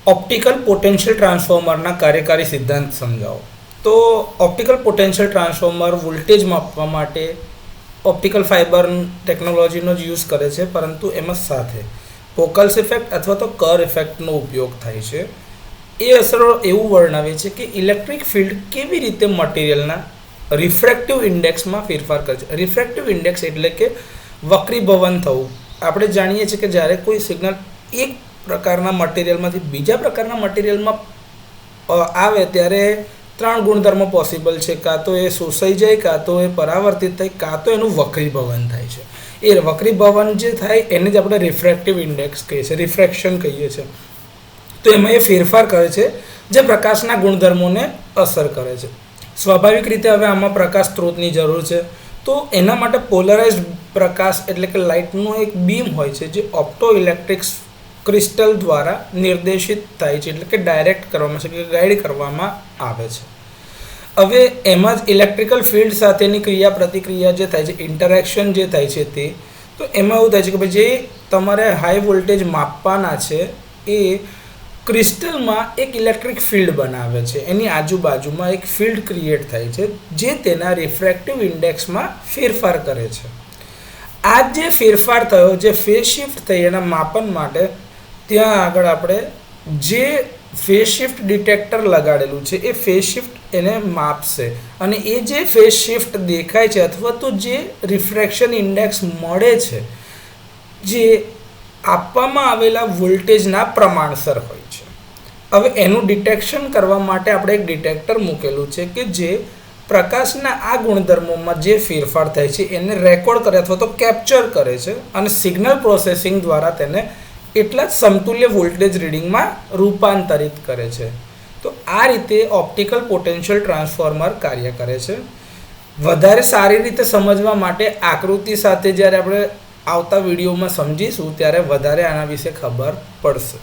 Optical potential ट्रांसफॉर्मरना कार्यकारी सिद्धांत समझाओ। तो ऑप्टिकल पोटेंशियल ट्रांसफॉर्मर वोल्टेज मापवा माटे ऑप्टिकल फाइबर टेक्नोलॉजीनो यूज करे छे, परंतु एमां साथे पोकल्स इफेक्ट अथवा तो कर इफेक्टनो उपयोग थाय छे। ए असरो एवुं वर्णवे छे कि इलेक्ट्रिक फील्ड केवी रीते मटीरियलना रिफ्रेक्टिव इंडेक्समां फेरफार करे छे। रिफ्रेक्टिव इंडेक्स एटले के वक्रीभवन थवुं। આપણે જાણીએ છીએ કે જ્યારે કોઈ સિગ્નલ એક પ્રકારના મટીરિયલમાંથી બીજા પ્રકારના મટીરિયલમાં આવે ત્યારે ત્રણ ગુણધર્મો પોસિબલ છે, કાં તો એ શોષાઈ જાય, કાં તો એ પરાવર્તિત થાય, કાં તો એનું વક્રીભવન થાય છે। એ વક્રીભવન જે થાય એને જ આપણે રિફ્રેક્ટિવ ઇન્ડેક્સ કહીએ છીએ, રિફ્રેક્શન કહીએ છીએ। તો એમાં એ ફેરફાર કરે છે જે પ્રકાશના ગુણધર્મોને અસર કરે છે। સ્વાભાવિક રીતે હવે આમાં પ્રકાશ સ્ત્રોતની જરૂર છે, તો એના માટે પોલરાઇઝ્ડ પ્રકાશ એટલે કે લાઇટનો એક બીમ હોય છે જે ઓપ્ટો ઇલેક્ટ્રિક ક્રિસ્ટલ દ્વારા નિર્દેશિત થાય છે, એટલે કે ડાયરેક્ટ કરવામાં છે કે ગાઈડ કરવામાં આવે છે। હવે એમાં જ ઇલેક્ટ્રિકલ ફિલ્ડ સાથેની ક્રિયા પ્રતિક્રિયા જે થાય છે, ઇન્ટરેક્શન જે થાય છે તે, તો એમાં એવું થાય છે કે ભાઈ જે તમારે હાઈ વોલ્ટેજ માપવાના છે એ ક્રિસ્ટલમાં એક ઇલેક્ટ્રિક ફિલ્ડ બનાવે છે, એની આજુબાજુમાં એક ફિલ્ડ ક્રિએટ થાય છે જે તેના રિફ્રેક્ટિવ ઇન્ડેક્સમાં ફેરફાર કરે છે। આ જે ફેરફાર થયો, જે ફેઝ શિફ્ટ થઈ એના માપન માટે ત્યાં આગળ આપણે જે ફેઝ શિફ્ટ ડિટેક્ટર લગાડેલું છે એ ફેઝ શિફ્ટ એને માપશે, અને એ જે ફેઝ શિફ્ટ દેખાય છે અથવા તો જે રિફ્રેક્શન ઇન્ડેક્સ મળે છે જે આપવામાં આવેલા વોલ્ટેજના પ્રમાણસર હોય છે। હવે એનું ડિટેક્શન કરવા માટે આપણે એક ડિટેક્ટર મૂકેલું છે કે જે પ્રકાશના આ ગુણધર્મોમાં જે ફેરફાર થાય છે એને રેકોર્ડ કરે અથવા તો કેપ્ચર કરે છે અને સિગ્નલ પ્રોસેસિંગ દ્વારા તેને એટલા જ સમતુલ્ય વોલ્ટેજ રીડિંગમાં રૂપાંતરિત કરે છે। તો આ રીતે ઓપ્ટિકલ પોટેન્શિયલ ટ્રાન્સફોર્મર કાર્ય કરે છે। વધારે સારી રીતે સમજવા માટે આકૃતિ સાથે જ્યારે આપણે આવતા વિડીયોમાં સમજીશું ત્યારે વધારે આના વિશે ખબર પડશે।